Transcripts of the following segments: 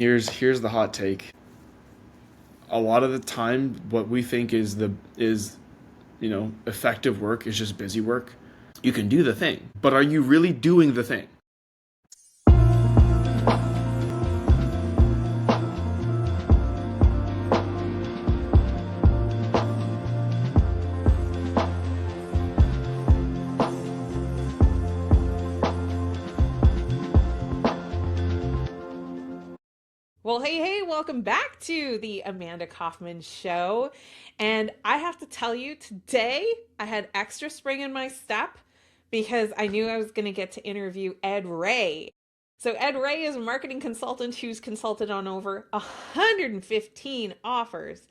Here's the hot take. A lot of the time, what we think is effective work is just busy work. You can do the thing, but are you really doing the thing? Well, hey, welcome back to the Amanda Kaufman Show. And I have to tell you, today I had extra spring in my step because I knew I was going to get to interview Ed Reay. So, Ed Reay is a marketing consultant who's consulted on over 115 offers,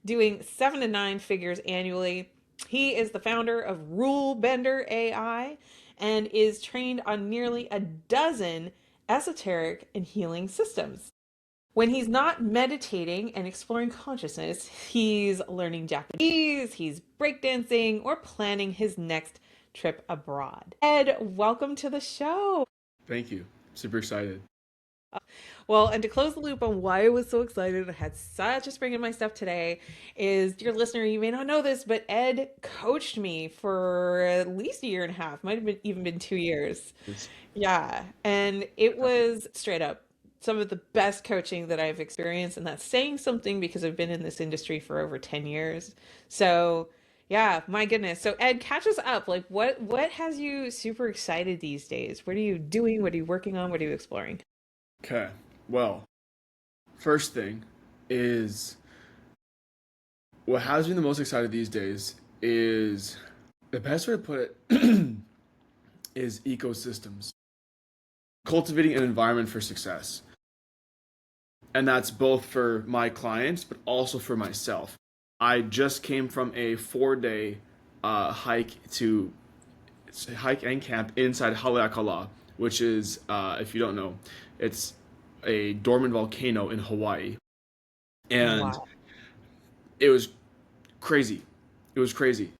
doing 7 to 9 figures annually. He is the founder of Rule Bender AI and is trained on nearly a dozen esoteric and healing systems. When he's not meditating and exploring consciousness, he's learning Japanese, he's breakdancing, or planning his next trip abroad. Ed, welcome to the show. Thank you. Super excited. Well, and to close the loop on why I was so excited, I had such a spring in my step today, is dear listener, you may not know this, but Ed coached me for at least a year and a half, might have been even been 2 years. It's Yeah, and it was straight up some of the best coaching that I've experienced, and that's saying something because I've been in this industry for over 10 years. So, yeah, my goodness. So Ed, catch us up. Like what has you super excited these days? What are you doing? What are you working on? What are you exploring? okay. Well, first thing is what has me the most excited these days is the best way to put it is ecosystems. Cultivating an environment for success. And that's both for my clients, but also for myself. I just came from a 4 day hike and camp inside Haleakala, which is, if you don't know, it's a dormant volcano in Hawaii, and Wow. it was crazy. It was crazy.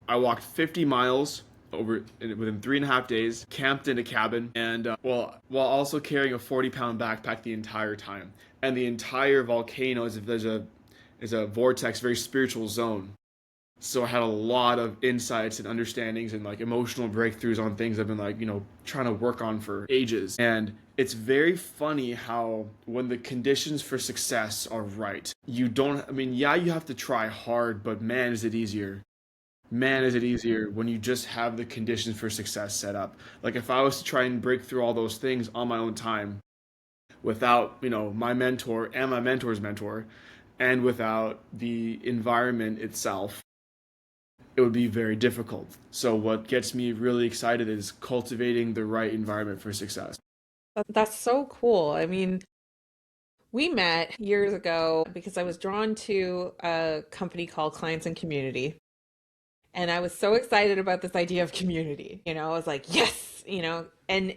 I walked 50 miles within 3.5 days, camped in a cabin, and while also carrying a 40-pound backpack the entire time. And the entire volcano is a vortex, very spiritual zone. So I had a lot of insights and understandings and like emotional breakthroughs on things I've been like, trying to work on for ages. And it's very funny how when the conditions for success are right, yeah, you have to try hard, but man, is it easier. Man, is it easier when you just have the conditions for success set up. Like if I was to try and break through all those things on my own time without, my mentor and my mentor's mentor, and without the environment itself, it would be very difficult. So what gets me really excited is cultivating the right environment for success. That's so cool. I mean, we met years ago because I was drawn to a company called Clients and Community. And I was so excited about this idea of community. I was like, yes, and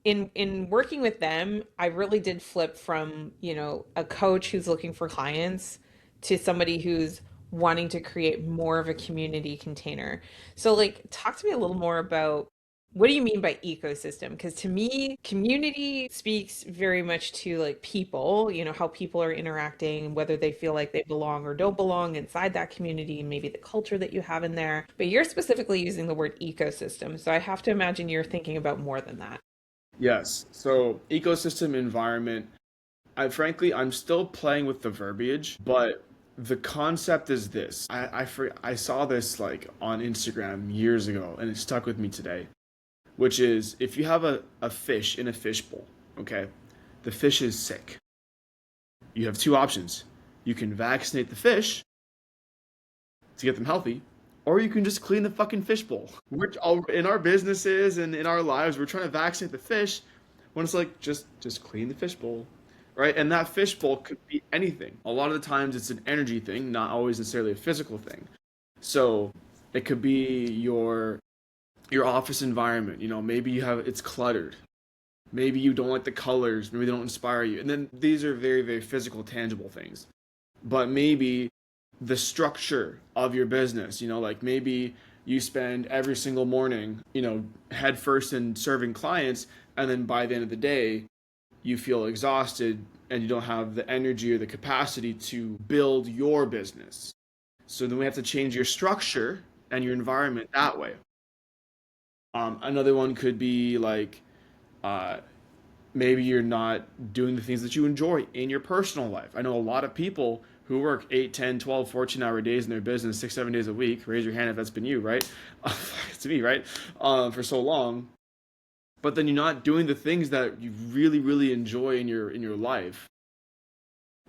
in working with them, I really did flip from, a coach who's looking for clients to somebody who's wanting to create more of a community container. So like talk to me a little more about what do you mean by ecosystem? Because to me, community speaks very much to like people, how people are interacting, whether they feel like they belong or don't belong inside that community, and maybe the culture that you have in there. But you're specifically using the word ecosystem. So I have to imagine you're thinking about more than that. Yes. So ecosystem environment, I'm still playing with the verbiage, but the concept is this. I saw this like on Instagram years ago and it stuck with me today, which is if you have a fish in a fishbowl, okay, the fish is sick. You have two options. You can vaccinate the fish to get them healthy, or you can just clean the fucking fishbowl. We're all in our businesses and in our lives, we're trying to vaccinate the fish when it's like just clean the fishbowl, right? And that fishbowl could be anything. A lot of the times it's an energy thing, not always necessarily a physical thing. So it could be your office environment. Maybe it's cluttered. Maybe you don't like the colors. Maybe they don't inspire you. And then these are very, very physical, tangible things. But maybe the structure of your business, like maybe you spend every single morning, head first in serving clients, and then by the end of the day, you feel exhausted and you don't have the energy or the capacity to build your business. So then we have to change your structure and your environment that way. Another one could be like uh, maybe you're not doing the things that you enjoy in your personal life. I know a lot of people who work 8, 10, 12, 14-hour days in their business, 6, 7 days a week. Raise your hand if that's been you, right? It's me, right? For so long. But then you're not doing the things that you really, really enjoy in your life.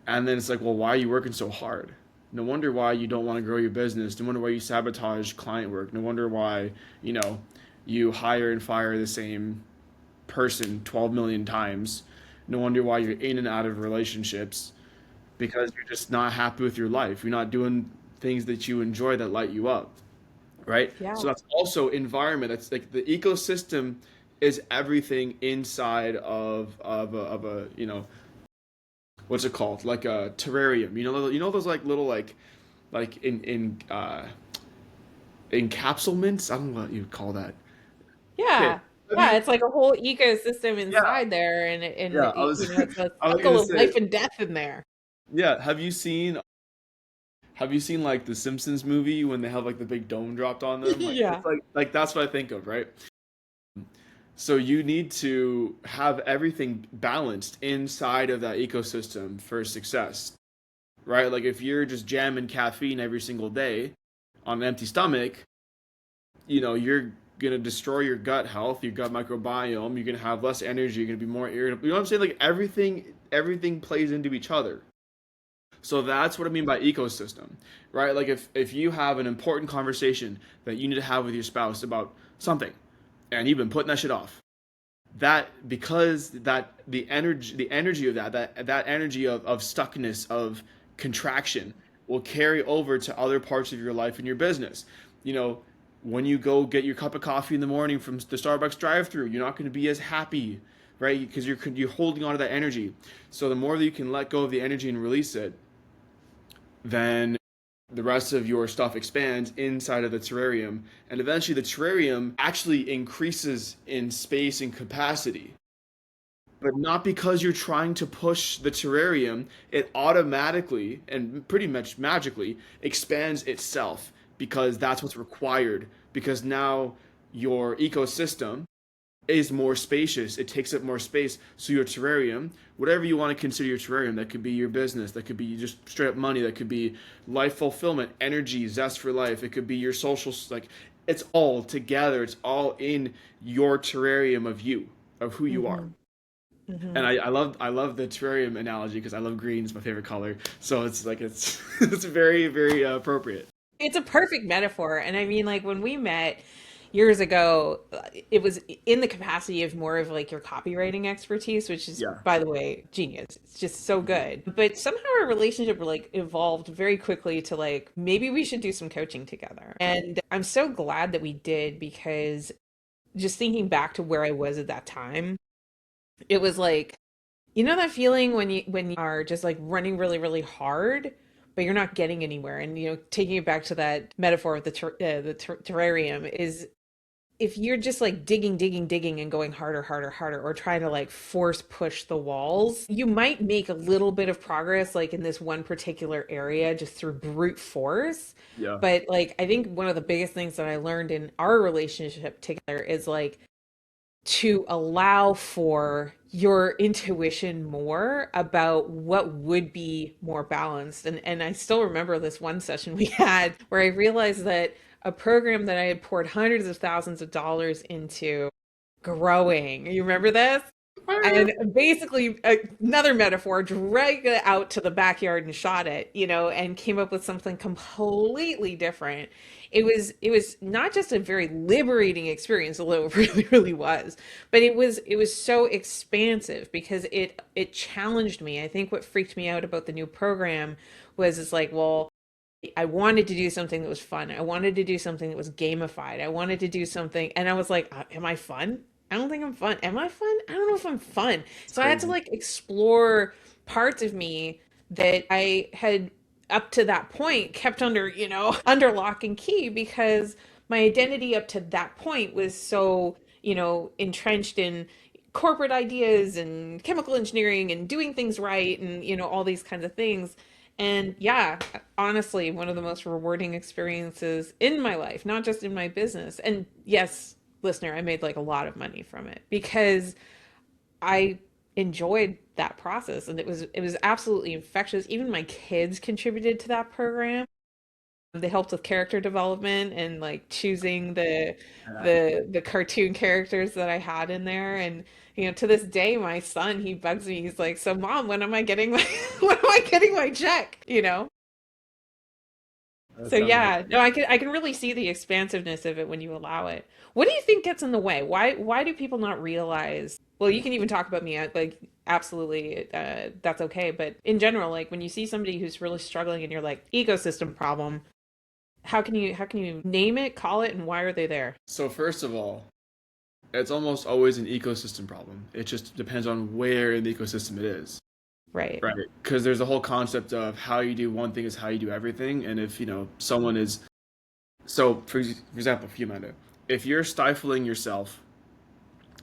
And then it's like, well, why are you working so hard? No wonder why you don't want to grow your business. No wonder why you sabotage client work. No wonder why, you know, you hire and fire the same person 12 million times. No wonder why you're in and out of relationships because you're just not happy with your life. You're not doing things that you enjoy that light you up, right? Yeah. So that's also environment. That's like the ecosystem is everything inside of a you know what's it called, like a terrarium. You know those like little like in encapsulments. I don't know what you'd call that. Okay. Yeah. Have Yeah, you? it's like a whole ecosystem Yeah, inside there, yeah. it's a I was circle gonna of say life and death in there. yeah. Have you seen like the Simpsons movie when they have like the big dome dropped on them? Like it's Yeah. like that's what I think of, right? So you need to have everything balanced inside of that ecosystem for success, right? Like if you're just jamming caffeine every single day on an empty stomach, you're gonna destroy your gut health, your gut microbiome. You're gonna have less energy. You're gonna be more irritable. You know what I'm saying? Like everything plays into each other. So that's what I mean by ecosystem, right? Like if you have an important conversation that you need to have with your spouse about something, and you've been putting that shit off, that because that the energy of that energy of stuckness, of contraction, will carry over to other parts of your life and your business. You know, when you go get your cup of coffee in the morning from the Starbucks drive-through, you're not going to be as happy, right? Because you're holding on to that energy. So the more that you can let go of the energy and release it, then the rest of your stuff expands inside of the terrarium, and eventually the terrarium actually increases in space and capacity. But not because you're trying to push the terrarium, it automatically and pretty much magically expands itself because that's what's required. Because now your ecosystem is more spacious. It takes up more space. So your terrarium, whatever you want to consider your terrarium, that could be your business, that could be just straight up money, that could be life fulfillment, energy, zest for life. It could be your social, like it's all together. It's all in your terrarium of you, of who you are. Hmm. Hmm. And I love the terrarium analogy because I love green. It's my favorite color. So it's like it's it's very very appropriate. It's a perfect metaphor. And I mean, like when we met years ago, it was in the capacity of more of like your copywriting expertise, which is, Yeah. by the way, genius. It's just so good. But somehow our relationship like evolved very quickly to like maybe we should do some coaching together. And I'm so glad that we did because just thinking back to where I was at that time, it was like you know that feeling when you are just like running really really hard, but you're not getting anywhere. And taking it back to that metaphor of the terrarium is if you're just like digging, digging, digging and going harder, harder, harder, or trying to like force push the walls, you might make a little bit of progress like in this one particular area just through brute force. Yeah. But like I think one of the biggest things that I learned in our relationship together is like to allow for your intuition more about what would be more balanced. And I still remember this one session we had where I realized that a program that I had poured hundreds of thousands of dollars into growing. You remember this? And basically, another metaphor, dragged it out to the backyard and shot it, and came up with something completely different. It was not just a very liberating experience, although it really, really was, but it was so expansive because it challenged me. I think what freaked me out about the new program was it's like, well, I wanted to do something that was fun. I wanted to do something that was gamified. I wanted to do something, and I was like, am I fun? I don't think I'm fun. Am I fun? I don't know if I'm fun. It's So I had to crazy. like explore parts of me that I had up to that point kept under, under lock and key because my identity up to that point was so, entrenched in corporate ideas and chemical engineering and doing things right and, all these kinds of things. And yeah, honestly, one of the most rewarding experiences in my life, not just in my business. And yes, listener, I made like a lot of money from it because I enjoyed that process and it was absolutely infectious. Even my kids contributed to that program. They helped with character development and like choosing Yeah, the cartoon characters that I had in there. And to this day, my son, he bugs me. He's like, "So, mom, when am I getting my when am I getting my check?" that So sounds yeah, no, I can really see the expansiveness of it when you allow it. What do you think gets in the way? Why do people not realize? Well, you can even talk about me. Like, absolutely, that's okay. But in general, like when you see somebody who's really struggling and you're like ecosystem problem, how can you name it, call it, and why are they there? so first of all, it's almost always an ecosystem problem. It just depends on where in the ecosystem it is. Right. Right. Because there's the whole concept of how you do one thing is how you do everything. And if, someone is, so for example, for you, Amanda, if you're stifling yourself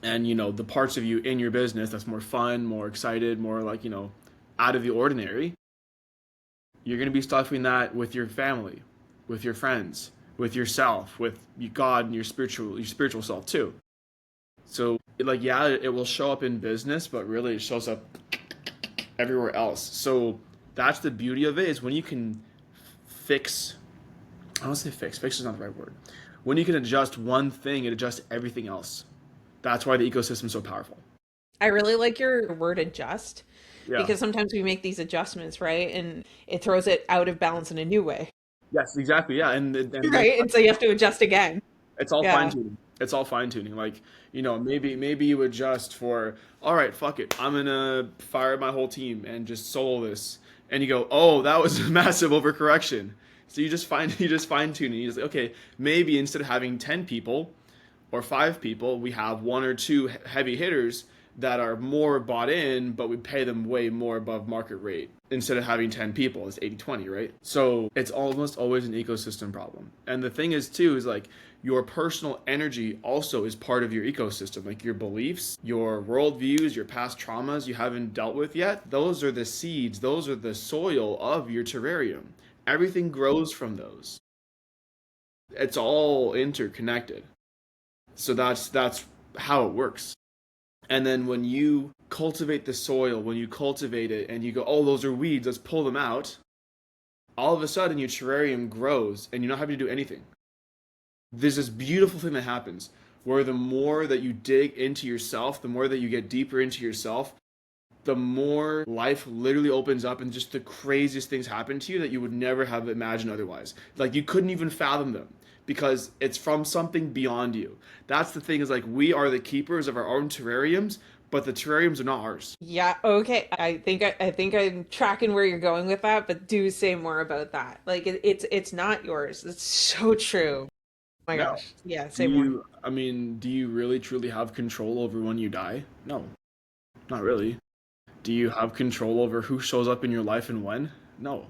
and, the parts of you in your business that's more fun, more excited, more like, out of the ordinary, you're going to be stifling that with your family, with your friends, with yourself, with God and your spiritual self too. So, like, yeah, it will show up in business, but really it shows up everywhere else. So that's the beauty of it is when you can fix. I don't say fix. Fix is not the right word. When you can adjust one thing, it adjusts everything else. That's why the ecosystem is so powerful. I really like your word adjust Yeah. because sometimes we make these adjustments, right? And it throws it out of balance in a new way, Yes, exactly. Yeah, and then right? And so you have to adjust again. it's all fine Yeah. tuning. It's all fine tuning. Like, maybe you adjust for, all right, fuck it. I'm gonna fire my whole team and just solo this. And you go, oh, that was a massive overcorrection. So you just fine tune and you just, okay, maybe instead of having 10 people or 5 people, we have one or two heavy hitters that are more bought in, but we pay them way more above market rate. Instead of having 10 people, it's 80/20, right? So it's almost always an ecosystem problem. And the thing is, too, is like your personal energy also is part of your ecosystem. Like your beliefs, your worldviews, your past traumas you haven't dealt with yet, those are the seeds, those are the soil of your terrarium. Everything grows from those. It's all interconnected. So that's how it works. And then when you cultivate the soil, when you cultivate it and you go, oh, those are weeds, let's pull them out, all of a sudden your terrarium grows and you're not having to do anything. There's this beautiful thing that happens where the more that you dig into yourself, the more that you get deeper into yourself, the more life literally opens up and just the craziest things happen to you that you would never have imagined otherwise. Like you couldn't even fathom them because it's from something beyond you. That's the thing is like we are the keepers of our own terrariums, but the terrariums are not ours. Yeah, okay. I think I'm tracking where you're going with that, but do say more about that. Like it's not yours. It's so true. Oh my No. gosh. Yeah, Do say more. you, I mean, do you really truly have control over when you die? No, not really. Do you have control over who shows up in your life and when? No.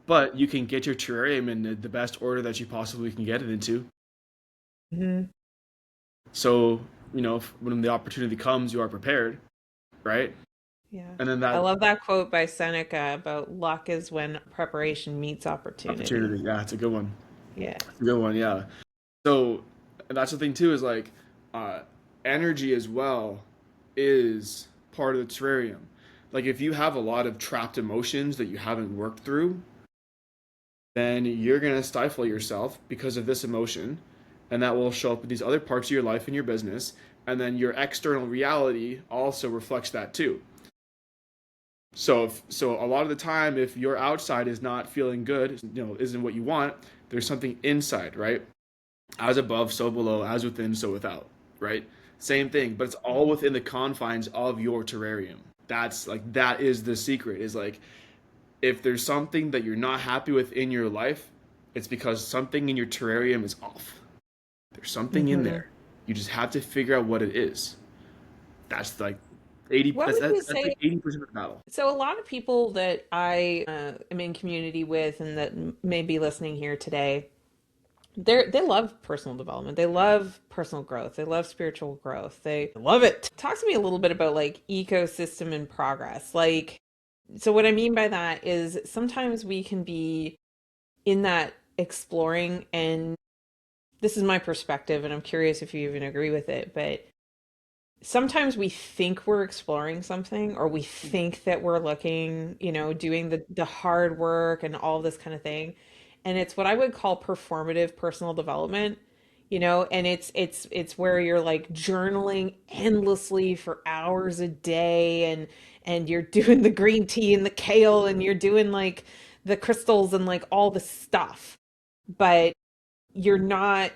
But you can get your terrarium in the best order that you possibly can get it into. Hmm. So, when the opportunity comes, you are prepared, right? Yeah. And then I that love that quote by Seneca about luck is when preparation meets opportunity. opportunity, yeah, it's a good one. Yeah. It's a good one, yeah. So, and that's the thing too is like, uh, energy as well is part of the terrarium. Like, if you have a lot of trapped emotions that you haven't worked through, then you're gonna stifle yourself because of this emotion, and that will show up in these other parts of your life and your business, and then your external reality also reflects that too. So a lot of the time, if your outside is not feeling good, isn't what you want, there's something inside, right? As above, so below, as within, so without, right? Same thing, but it's all within the confines of your terrarium. That is the secret. Is like if there's something that you're not happy with in your life, it's because something in your terrarium is off. There's something in Hmm. there. You just have to figure out what it is. That's like 80. What That's would you that's say? like 80% of the battle. So a lot of people that I am in community with and that may be listening here today, They love personal development. They love personal growth. They love spiritual growth. They love it. Talk to me a little bit about like ecosystem in progress. Like, so what I mean by that is sometimes we can be in that exploring, and this is my perspective, and I'm curious if you even agree with it, but sometimes we think we're exploring something, or we think that we're looking, doing the hard work and all this kind of thing. And it's what I would call performative personal development, and it's where you're like journaling endlessly for hours a day, and you're doing the green tea and the kale, and you're doing like the crystals and like all the stuff, but you're not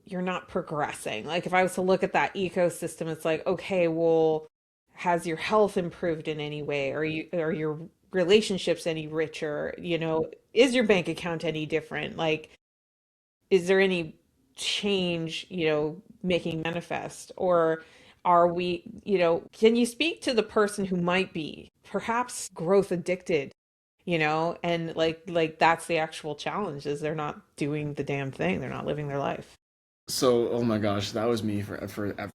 you're not progressing. Like if I was to look at that ecosystem, it's like, okay, well, has your health improved in any way? Are your relationships any richer? Is your bank account any different? Like, is there any change, making manifest? Or are we, can you speak to the person who might be perhaps growth addicted, and like that's the actual challenge, is they're not doing the damn thing. They're not living their life. So, oh my gosh, that was me for forever.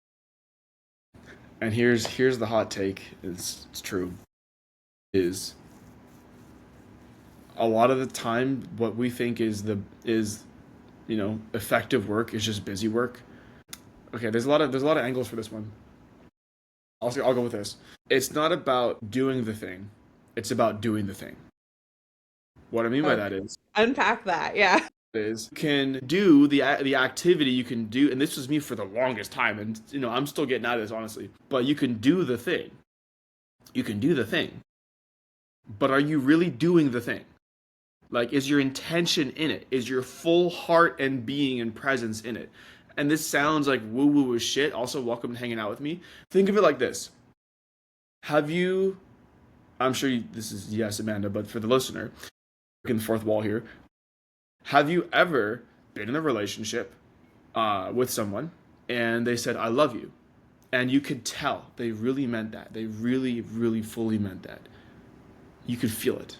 And here's the hot take. It's true. Is a lot of the time what we think is effective work is just busy work. Okay, there's a lot of angles for this one. I'll go with this. It's not about doing the thing. It's about doing the thing. What I mean by Okay. that Unpack that. Yeah. is you can do the activity you can do, and this was me for the longest time, and I'm still getting out of this honestly. But you can do the thing. You can do the thing. But are you really doing the thing? Like, is your intention in it? Is your full heart and being and presence in it? And this sounds like woo woo as shit. Also, welcome to hanging out with me. Think of it like this. Have you, I'm sure this is yes, Amanda, but for the listener, breaking the fourth wall here, have you ever been in a relationship with someone and they said, I love you? And you could tell they really meant that. They really, really fully meant that. You could feel it.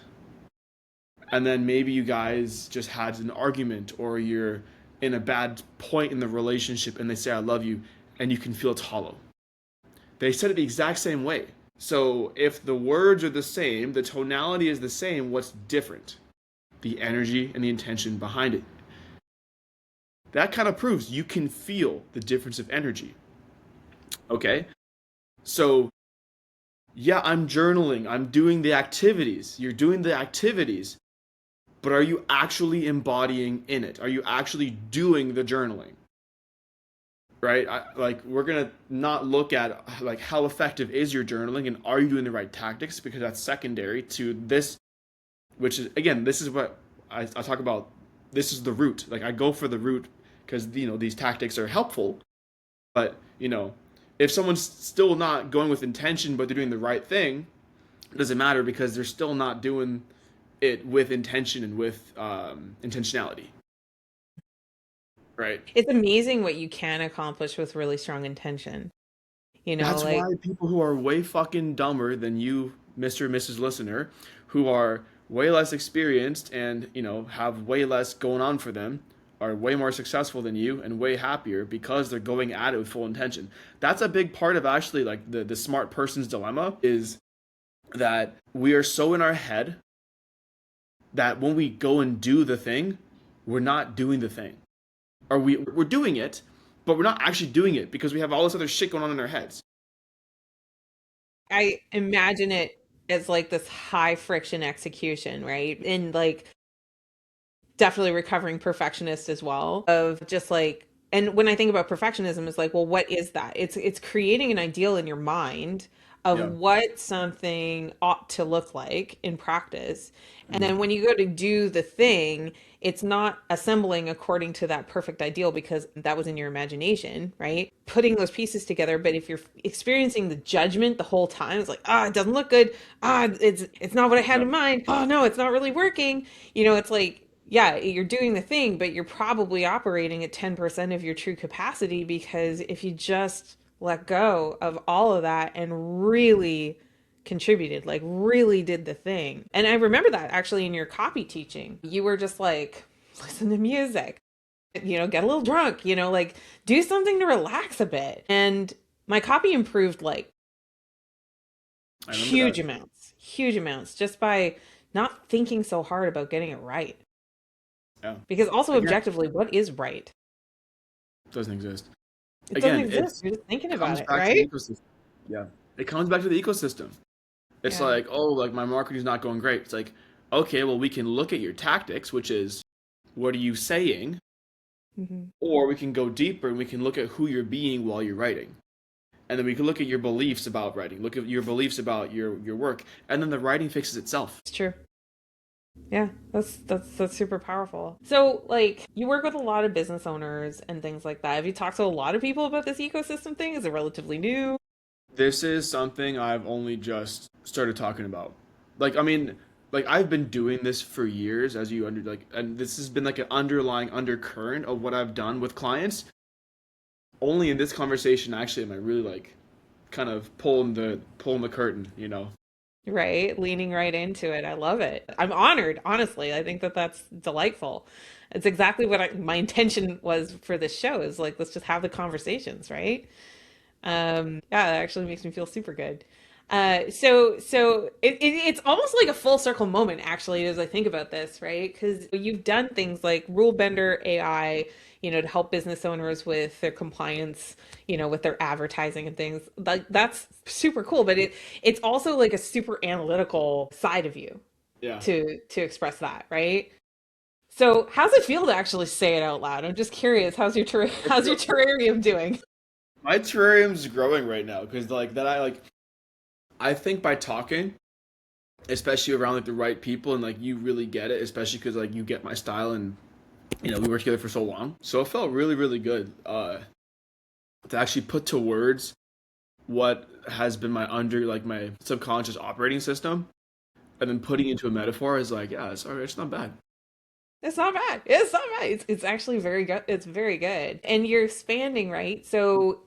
And then maybe you guys just had an argument, or you're in a bad point in the relationship and they say I love you, and you can feel it's hollow. They said it the exact same way. So if the words are the same, the tonality is the same, what's different? The energy and the intention behind it. That kind of proves you can feel the difference of energy. Okay? So yeah, I'm journaling, I'm doing the activities. You're doing the activities, but are you actually embodying in it? Are you actually doing the journaling? Right? Like, we're gonna not look at like how effective is your journaling and are you doing the right tactics, because that's secondary to this, which is again, this is what I talk about. This is the root. Like, I go for the root because these tactics are helpful, but if someone's still not going with intention but they're doing the right thing, it doesn't matter because they're still not doing it with intention and with intentionality, right? It's amazing what you can accomplish with really strong intention. That's Like, why people who are way fucking dumber than you, Mr. and Mrs. Listener, who are way less experienced and, have way less going on for them, are way more successful than you and way happier because they're going at it with full intention. That's a big part of actually like the smart person's dilemma, is that we are so in our head that when we go and do the thing, we're not doing the thing. Or we're doing it, but we're not actually doing it because we have all this other shit going on in our heads. I imagine it as like this high friction execution, right? And like definitely recovering perfectionist as well, of just like, and when I think about perfectionism, it's like, well, what is that? It's creating an ideal in your mind of Yeah. what something ought to look like in practice. And Mm. then when you go to do the thing, it's not assembling according to that perfect ideal because that was in your imagination, right? Putting those pieces together. But if you're experiencing the judgment the whole time, it's like, it doesn't look good. It's not what I had Yeah. in mind. Oh no, it's not really working. It's like, yeah, you're doing the thing, but you're probably operating at 10% of your true capacity, because if you just let go of all of that and really contributed, like really did the thing. And I remember that actually in your copy teaching, you were just like, listen to music. get a little drunk, like do something to relax a bit. And my copy improved like I remember that. huge amounts just by not thinking so hard about getting it right. Yeah. Because also Again, objectively, what is right? it doesn't exist. It doesn't Again, exist. You're just thinking it about comes it, back to the right? ecosystem. Yeah. It comes back to the ecosystem. It's Yeah. like, oh, like my marketing's not going great. It's like, okay, well, we can look at your tactics, which is what are you saying? Hmm. Or we can go deeper and we can look at who you're being while you're writing. And then we can look at your beliefs about writing, look at your beliefs about your work, and then the writing fixes itself. It's true. Yeah, that's super powerful. So, like, you work with a lot of business owners and things like that. Have you talked to a lot of people about this ecosystem thing? Is it relatively new? This is something I've only just started talking about. Like, I mean, like I've been doing this for years, as you under like, and this has been like an underlying undercurrent of what I've done with clients. Only in this conversation, actually, am I really like kind of pulling the curtain, you know? Right? Leaning right into it. I love it. I'm honored, honestly. I think that that's delightful. It's exactly what my intention was for this show is like, let's just have the conversations, right? Yeah, that actually makes me feel super good. So it's almost like a full circle moment, actually, as I think about this, right? Because you've done things like Rule Bender AI, to help business owners with their compliance, with their advertising and things. Like that's super cool, but it's also like a super analytical side of you Yeah. to express that, right? So how's it feel to actually say it out loud? I'm just curious. It's How's your terrarium doing? my terrarium's growing right now because like that I think by talking, especially around like the right people and like you really get it, especially because like you get my style and we worked together for so long, so it felt really really good to actually put to words what has been my under like my subconscious operating system, and then putting into a metaphor is like, yeah, it's all right, it's not bad. It's not bad. It's not bad. It's actually very good. It's very good. And you're expanding, right? So,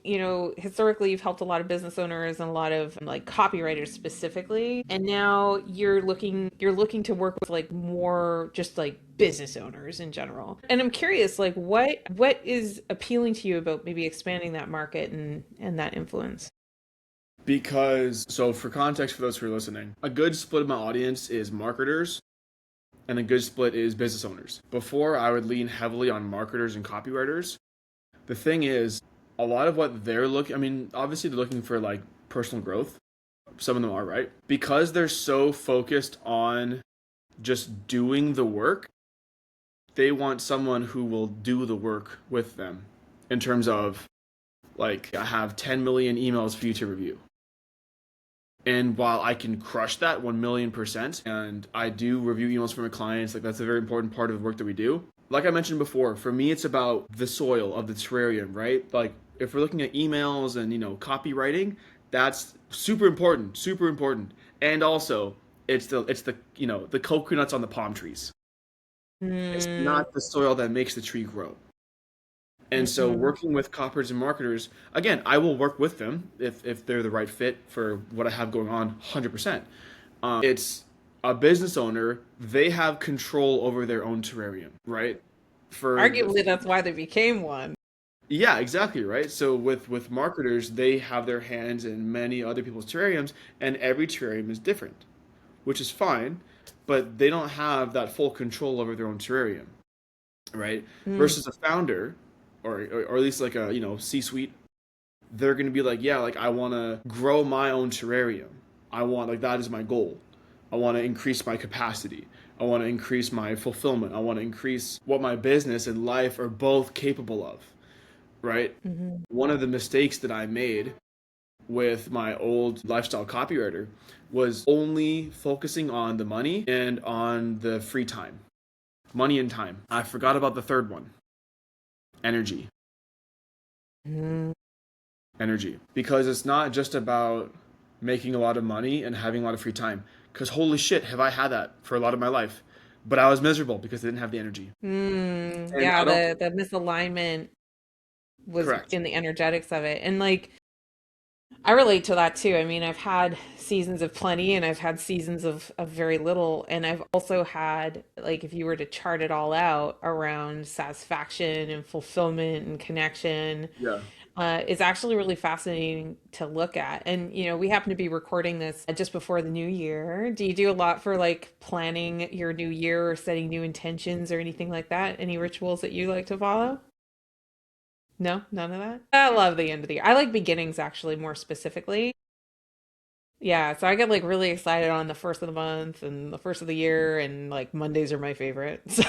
historically you've helped a lot of business owners and a lot of like copywriters specifically. And now you're looking to work with like more just like business owners in general. And I'm curious, like what is appealing to you about maybe expanding that market and that influence? Because so for context for those who are listening, a good split of my audience is marketers and a good split is business owners. Before I would lean heavily on marketers and copywriters. The thing is, a lot of what they're looking, I mean, obviously they're looking for like personal growth. Some of them are, right? Because they're so focused on just doing the work, they want someone who will do the work with them in terms of like, I have 10 million emails for you to review. And while I can crush that 1 million%, and I do review emails from my clients, like that's a very important part of the work that we do. Like I mentioned before, for me, it's about the soil of the terrarium, right? Like if we're looking at emails and, copywriting, that's super important, super important. And also, it's the, the coconuts on the palm trees. It's Mm, not the soil that makes the tree grow. And so mm-mm. working with coppers and marketers, again, I will work with them if they're the right fit for what I have going on 100%. It's a business owner, they have control over their own terrarium, right? For the, Arguably, that's why they became one. yeah, exactly, right? So with marketers, they have their hands in many other people's terrariums and every terrarium is different, which is fine, but they don't have that full control over their own terrarium, right? Mm, Versus a founder or at least like a, C-suite, they're going to be like, yeah, like I want to grow my own terrarium. I want like that is my goal. I want to increase my capacity. I want to increase my fulfillment. I want to increase what my business and life are both capable of, right? mhm. One of the mistakes that I made with my old lifestyle copywriter was only focusing on the money and on the free time. Money and time. I forgot about the third one, energy. Mm. Energy. Because it's not just about making a lot of money and having a lot of free time. Because holy shit, have I had that for a lot of my life. But I was miserable because I didn't have the energy. And Yeah, I don't. the misalignment was Correct. in the energetics of it. And like I relate to that too. I mean, I've had seasons of plenty and I've had seasons of very little. And I've also had, like, if you were to chart it all out around satisfaction and fulfillment and connection, Yeah. it's actually really fascinating to look at. And, we happen to be recording this just before the new year. Do you do a lot for like planning your new year or setting new intentions or anything like that? Any rituals that you like to follow? No, none of that. I love the end of the year. I like beginnings actually more specifically. Yeah, so I get like really excited on the first of the month and the first of the year, and like Mondays are my favorite. So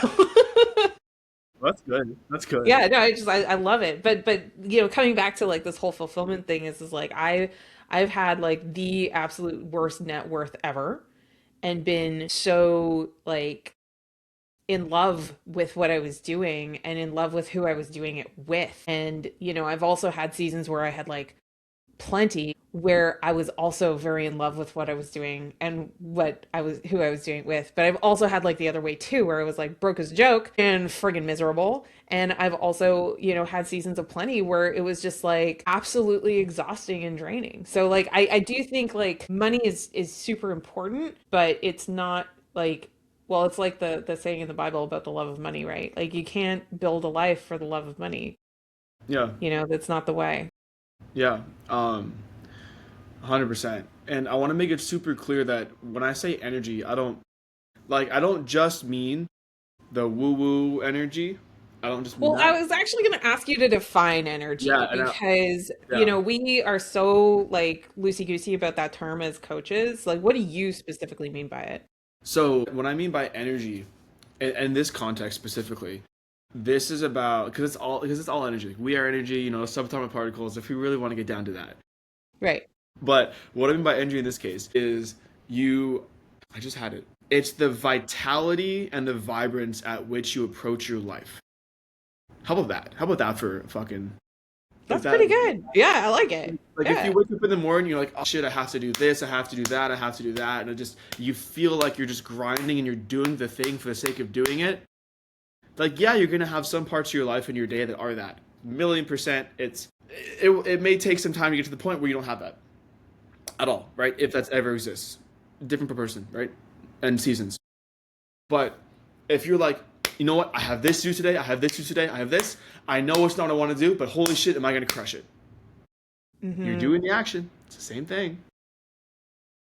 That's good. That's good. yeah, no, I love it. But coming back to like this whole fulfillment thing is like I've had like the absolute worst net worth ever and been so like in love with what I was doing and in love with who I was doing it with. And I've also had seasons where I had like plenty where I was also very in love with what I was doing and who I was doing it with. But I've also had like the other way too, where I was like broke as a joke and friggin' miserable. And I've also, had seasons of plenty where it was just like absolutely exhausting and draining. So like I do think like money is super important, but it's not like well, it's like the saying in the Bible about the love of money, right? Like you can't build a life for the love of money. Yeah. That's not the way. Yeah. 100%. And I want to make it super clear that when I say energy, I don't just mean the woo woo energy. I don't just mean Well, I that. was actually going to ask you to define energy Yeah, because, yeah. we are so like loosey-goosey about that term as coaches. Like, what do you specifically mean by it? So what I mean by energy, in this context specifically, this is about because it's all energy. Like, we are energy, subatomic particles. If we really want to get down to that, Right. but what I mean by energy in this case is you. I just had it. It's the vitality and the vibrance at which you approach your life. How about that? How about that for fucking like That's that? pretty good. Yeah, I like it. Like if you Yeah. wake up in the morning, you're like, oh shit, I have to do this, I have to do that, I have to do that, and you feel like you're just grinding and you're doing the thing for the sake of doing it. Like yeah, you're gonna have some parts of your life in your day that are that. Million percent. It may take some time to get to the point where you don't have that at all, right? If that's ever exists, different per person, right? And seasons. But if you're like, you know what, I have this to do today, I have this to do today, I have this. I know it's not what I want to do, but holy shit, am I gonna crush it? You're Hmm. doing the action. It's the same thing.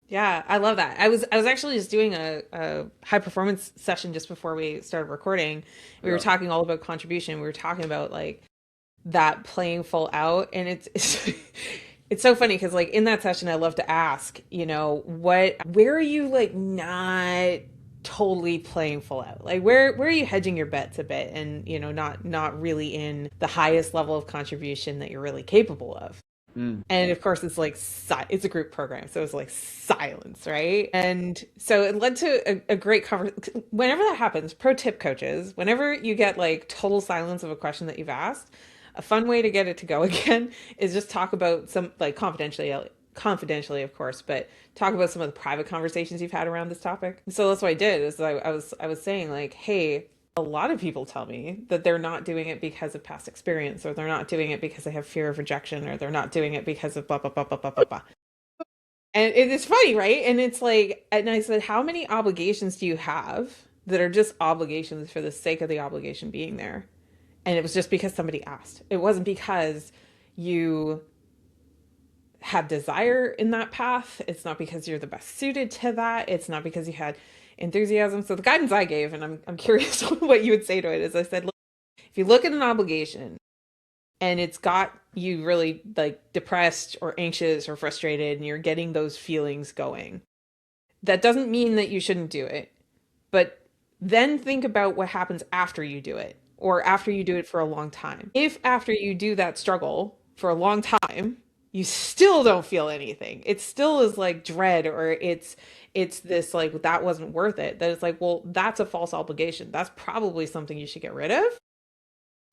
Yeah, I love that. I was actually just doing a high performance session just before we started recording. We were Yeah. talking all about contribution. We were talking about like that playing full out, and it's it's so funny because like in that session I love to ask, where are you like not totally playing full out, like where are you hedging your bets a bit and not really in the highest level of contribution that you're really capable of. Mm. And of course it's like it's a group program, so it's like silence, right? And so it led to a great conversation. Whenever that happens, pro tip coaches, whenever you get like total silence of a question that you've asked, a fun way to get it to go again is just talk about some like confidentially of course, but talk about some of the private conversations you've had around this topic. So that's what I did is I was saying like, hey, a lot of people tell me that they're not doing it because of past experience, or they're not doing it because they have fear of rejection, or they're not doing it because of blah blah blah blah blah blah blah. And it's funny, right? And it's like, and I said, how many obligations do you have that are just obligations for the sake of the obligation being there? And it was just because somebody asked. It wasn't because you had desire in that path. It's not because you're the best suited to that. It's not because you had enthusiasm. So the guidance I gave, and I'm curious what you would say to it, is I said, look, if you look at an obligation and it's got you really like depressed or anxious or frustrated and you're getting those feelings going, that doesn't mean that you shouldn't do it. But then think about what happens after you do it or after you do it for a long time. If after you do that struggle for a long time, you still don't feel anything. It still is like dread, or it's this like that wasn't worth it. That it's like, well, that's a false obligation. That's probably something you should get rid of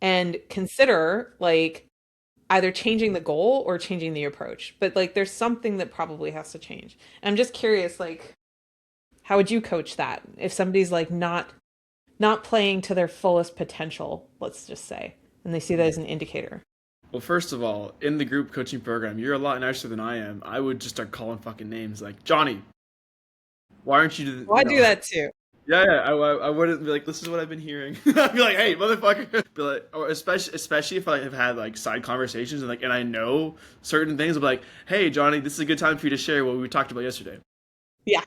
and consider like either changing the goal or changing the approach. But like there's something that probably has to change. And I'm just curious, like, how would you coach that if somebody's like not playing to their fullest potential, let's just say, and they see that as an indicator? Well, first of all, in the group coaching program, you're a lot nicer than I am. I would just start calling fucking names like Johnny. Why aren't you? Well, I do that too. Yeah, yeah. I wouldn't be like, this is what I've been hearing. I'd be like, hey, motherfucker. Be like, or especially if I have had like side conversations and I know certain things. I'll be like, hey, Johnny, this is a good time for you to share what we talked about yesterday. Yeah.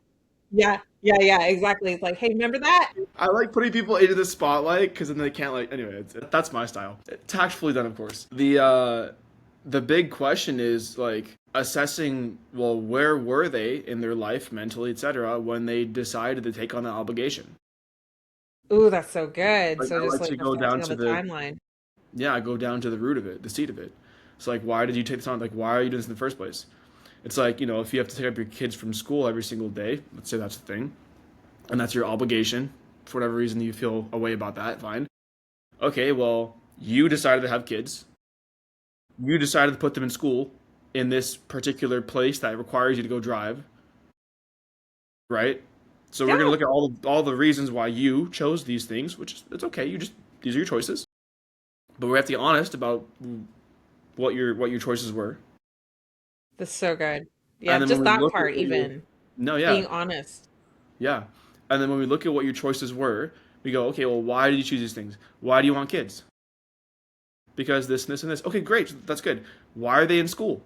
Yeah. Yeah. Yeah. Exactly. It's like, hey, remember that? I like putting people into the spotlight because then they can't like. Anyway, that's my style. Tactfully done, of course. The big question is like assessing. Well, where were they in their life, mentally, etc., when they decided to take on that obligation? Ooh, that's so good. Like So I just like like to go down reflecting on to the the timeline. yeah, I go down to the root of it, the seed of it. It's like, why did you take this on? Like, why are you doing this in the first place? It's like, if you have to pick up your kids from school every single day, let's say that's the thing, and that's your obligation, for whatever reason you feel a way about that, fine. Okay, well, you decided to have kids. You decided to put them in school in this particular place that requires you to go drive, right? So we're gonna Yeah. look at all the reasons why you chose these things, which is it's okay. These are your choices, but we have to be honest about what your choices were. That's so good. Yeah. And then when Just we that look at part, what your even no, yeah, being honest. yeah, and then when we look at what your choices were, we go, okay, well, why did you choose these things? Why do you want kids? Because this, and this. Okay, great, that's good. Why are they in school?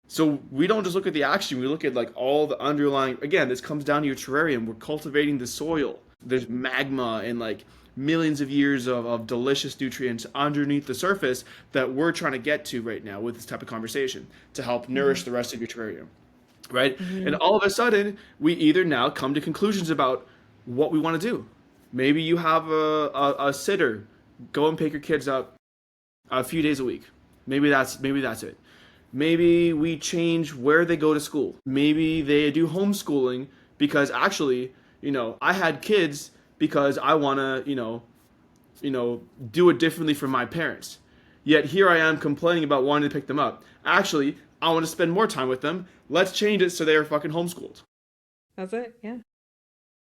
So we don't just look at the action; we look at like all the underlying. Again, this comes down to your terrarium. We're cultivating the soil. There's magma and like millions of years of delicious nutrients underneath the surface that we're trying to get to right now with this type of conversation to help nourish Hmm. the rest of your terrarium. Right? And Hmm. all of a sudden, we either now come to conclusions about what we want to do. Maybe you have a sitter go and pick your kids up a few days a week. Maybe that's it. Maybe we change where they go to school. Maybe they do homeschooling because actually, I had kids because I want to, do it differently from my parents. Yet here I am complaining about wanting to pick them up. Actually, I want to spend more time with them. Let's change it so they are fucking homeschooled. That's it. Yeah.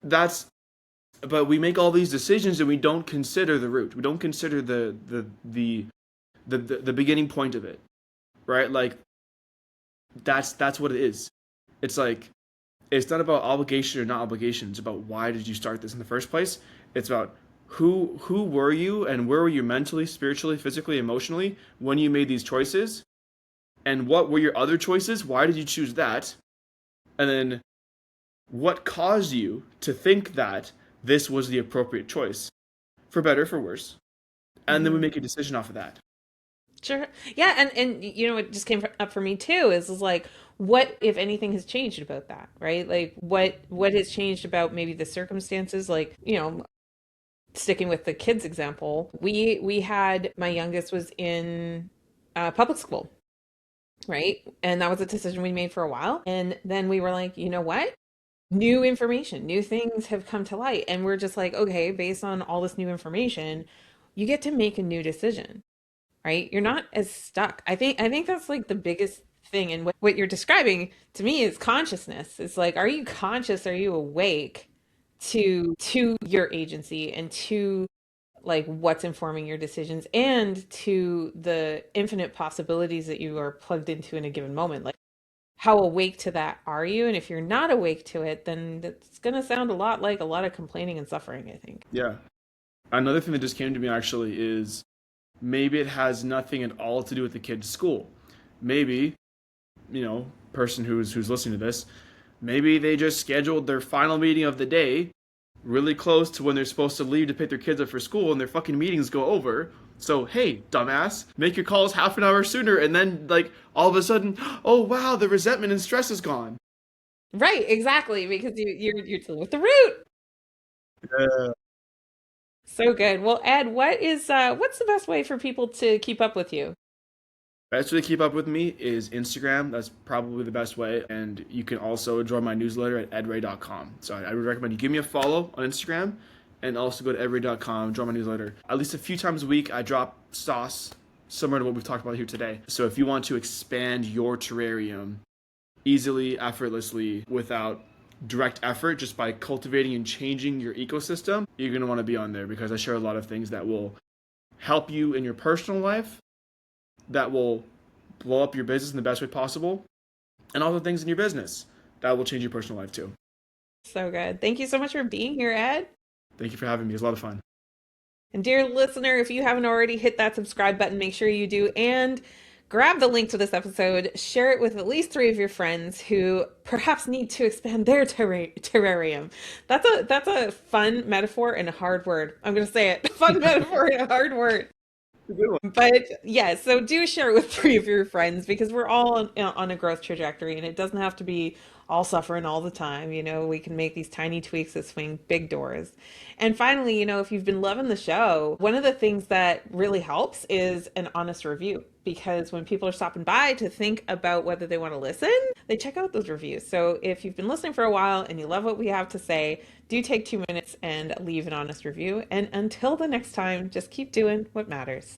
That's but we make all these decisions and we don't consider the root. We don't consider the beginning point of it, right? Like that's what it is. It's like it's not about obligation or not obligation. It's about why did you start this in the first place. It's about who were you and where were you mentally, spiritually, physically, emotionally when you made these choices, and what were your other choices? Why did you choose that? And then what caused you to think that this was the appropriate choice, for better, for worse? And then we Hmm. make a decision off of that. Sure. Yeah. And what just came up for me too is like, what, if anything, has changed about that, right? Like, what has changed about maybe the circumstances? Like, sticking with the kids example, we had my youngest was in public school, right? And that was a decision we made for a while. And then we were like, you know what? New information, new things have come to light. And we're just like, okay, based on all this new information, you get to make a new decision, right? You're not as stuck. I think that's like the biggest thing. And what you're describing to me is consciousness. It's like, are you conscious? Are you awake to your agency and to like what's informing your decisions and to the infinite possibilities that you are plugged into in a given moment? Like, how awake to that are you? And if you're not awake to it, then it's going to sound a lot like a lot of complaining and suffering, I think. Yeah. Another thing that just came to me actually is maybe it has nothing at all to do with the kid's school. Maybe, person who's listening to this, maybe they just scheduled their final meeting of the day really close to when they're supposed to leave to pick their kids up for school and their fucking meetings go over. So, hey, dumbass, make your calls half an hour sooner and then like all of a sudden, oh wow, the resentment and stress is gone. Right, exactly, because you're dealing with the root. Yeah. So good. Well, Ed, what's the best way for people to keep up with you? Best way to keep up with me is Instagram. That's probably the best way. And you can also join my newsletter at edray.com. So I would recommend you give me a follow on Instagram and also go to edray.com, join my newsletter. At least a few times a week, I drop sauce similar to what we've talked about here today. So if you want to expand your terrarium easily, effortlessly, without direct effort, just by cultivating and changing your ecosystem, you're going to want to be on there because I share a lot of things that will help you in your personal life that will blow up your business in the best way possible, and also things in your business that will change your personal life too. So good. Thank you so much for being here, Ed. Thank you for having me. It was a lot of fun. And dear listener, if you haven't already hit that subscribe button, make sure you do and grab the link to this episode, share it with at least three of your friends who perhaps need to expand their terrarium. That's a fun metaphor and a hard word. I'm going to say it. Fun metaphor and a hard word. A good one. But yeah, so do share it with three of your friends because we're all on a growth trajectory and it doesn't have to be all suffering all the time. We can make these tiny tweaks that swing big doors. And finally, if you've been loving the show, one of the things that really helps is an honest review because when people are stopping by to think about whether they want to listen, they check out those reviews. So if you've been listening for a while and you love what we have to say, do take 2 minutes and leave an honest review. And until the next time, just keep doing what matters.